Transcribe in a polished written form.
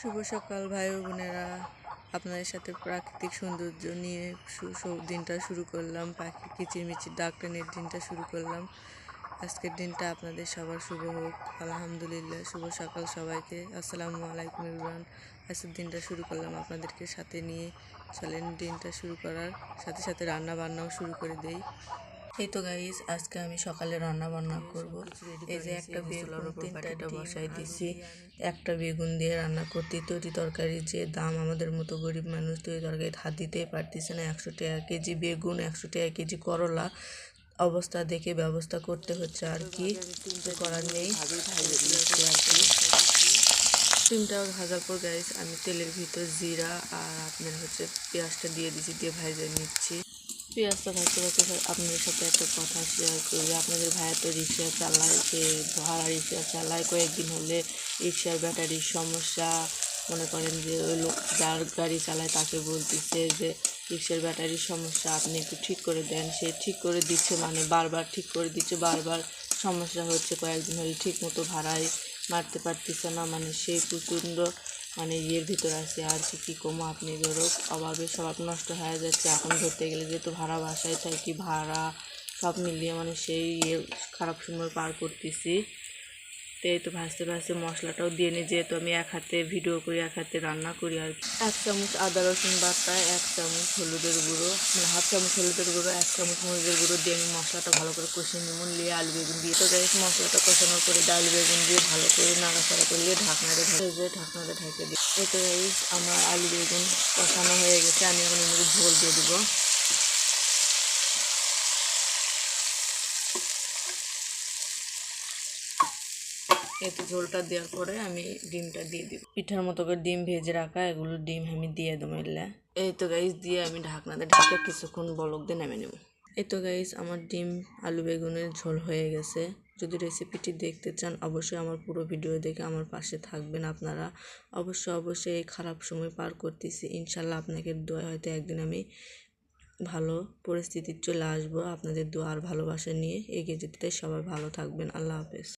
শুভ সকাল ভাই ও বোনেরা, আপনাদের সাথে প্রাকৃতিক সৌন্দর্য নিয়ে দিনটা শুরু করলাম। পাখি কিচিরমিচির ডাক টেনে দিনটা শুরু করলাম। আজকের দিনটা আপনাদের সবার শুভ হোক। আলহামদুলিল্লাহ। শুভ সকাল সবাইকে। আসসালামু আলাইকুম ইমরান। আজকের দিনটা শুরু করলাম আপনাদেরকে সাথে নিয়ে। চলেন দিনটা শুরু করার সাথে সাথে রান্না বান্নাও শুরু করে দেই। এই তো গাইস, আজকে আমি সকালে রান্না বান্না করব। এই যে একটা বেগুন, তিনটা বসাই দিছি। একটা বেগুন দিয়ে রান্না করতে তৈরি তরকারি যে দাম, আমাদের মতো গরিব মানুষ তৈরি তরকারি হাত দিতেই পারতেছে না। 100 টাকা কেজি বেগুন, 100 টাকা কেজি করলা, অবস্থা দেখে ব্যবস্থা করতে হচ্ছে আর কি, করার নেই। ডিমটা ভাজার পর গাইস আমি তেলের ভিতর জিরা আর আপনার পেঁয়াজটা দিয়ে দিছি, দিয়ে ভাজে নিচ্ছি। পেঁয়াজটা ভাজতে ভাজতে আপনাদের সাথে একটা কথা শেয়ার করি। আপনাদের ভাইয়া তো রিক্সা চালায়, সে ভাড়া রিক্সা চালায়। কয়েকদিন হলে রিক্সার ব্যাটারির সমস্যা, মনে করেন যে ওই লোক যার গাড়ি চালায় তাকে বলতেছে যে রিক্সার ব্যাটারির সমস্যা, আপনি একটু ঠিক করে দেন। সে ঠিক করে দিচ্ছে, মানে বারবার ঠিক করে দিচ্ছে, বারবার সমস্যা হচ্ছে। কয়েকদিন হলে ঠিক মতো ভাড়ায় মারতে পারতেছে না, মানে সেই প্রচণ্ড ইয়ের ভিতরে আছে আর কি কমো। আপনি ধরো অভাবে সব নষ্ট হয়ে যাচ্ছে। এখন ধরতে গেলে যেহেতু ভাড়া বাসায় থাকি, ভাড়া সব মিলিয়ে সেই খারাপ সময় পার করতেছি। তো এই তো ভাজতে ভাজতে মশলাটাও দিয়ে নিই, যেহেতু আমি এক হাতে ভিডিও করি, এক হাতে রান্না করি আর 1 চামচ আদা রসুন বাটা, 1 চামচ হলুদের গুঁড়ো, হাফ চামচ হলুদের গুঁড়ো, 1 চামচ মরিচের গুঁড়ো দিয়ে আমি মশলাটা ভালো করে কষিয়ে নিয়ে নিয়ে আলু বেগুন দিয়ে, তো গাইস মশলাটা কষানোর পরে আলু বেগুন দিয়ে ভালো করে নাড়াচাড়া করলে ঢাকনাটা ঢেকে দিই। এই তো গাইস আমার আলু বেগুন কষানো হয়ে গেছে। আমি এখন এর ঝোল দিয়ে দেবো। এতে ঝোলটা দেওয়ার পরে আমি ডিমটা দিয়ে দিব। পিঠার মতো করে ডিম ভেজে রাখা, এগুলো ডিম আমি দিয়ে দেবো। এই তো গাইস দিয়ে আমি ঢাকনাতে ঢেকে কিছুক্ষণ বলক দিয়ে নামিয়ে নেব। এই তো গাইস আমার ডিম আলু বেগুনের ঝোল হয়ে গেছে। যদি রেসিপিটি দেখতে চান অবশ্যই আমার পুরো ভিডিও দেখে আমার পাশে থাকবেন আপনারা। অবশ্যই এই খারাপ সময় পার করতেছি, ইনশাল্লাহ আপনাদের দোয়া হয়তো একদিন আমি ভালো পরিস্থিতি চলে আসবো। আপনাদের দোয়া আর ভালোবাসা নিয়ে এগিয়ে যেতে, সবাই ভালো থাকবেন। আল্লাহ হাফেজ।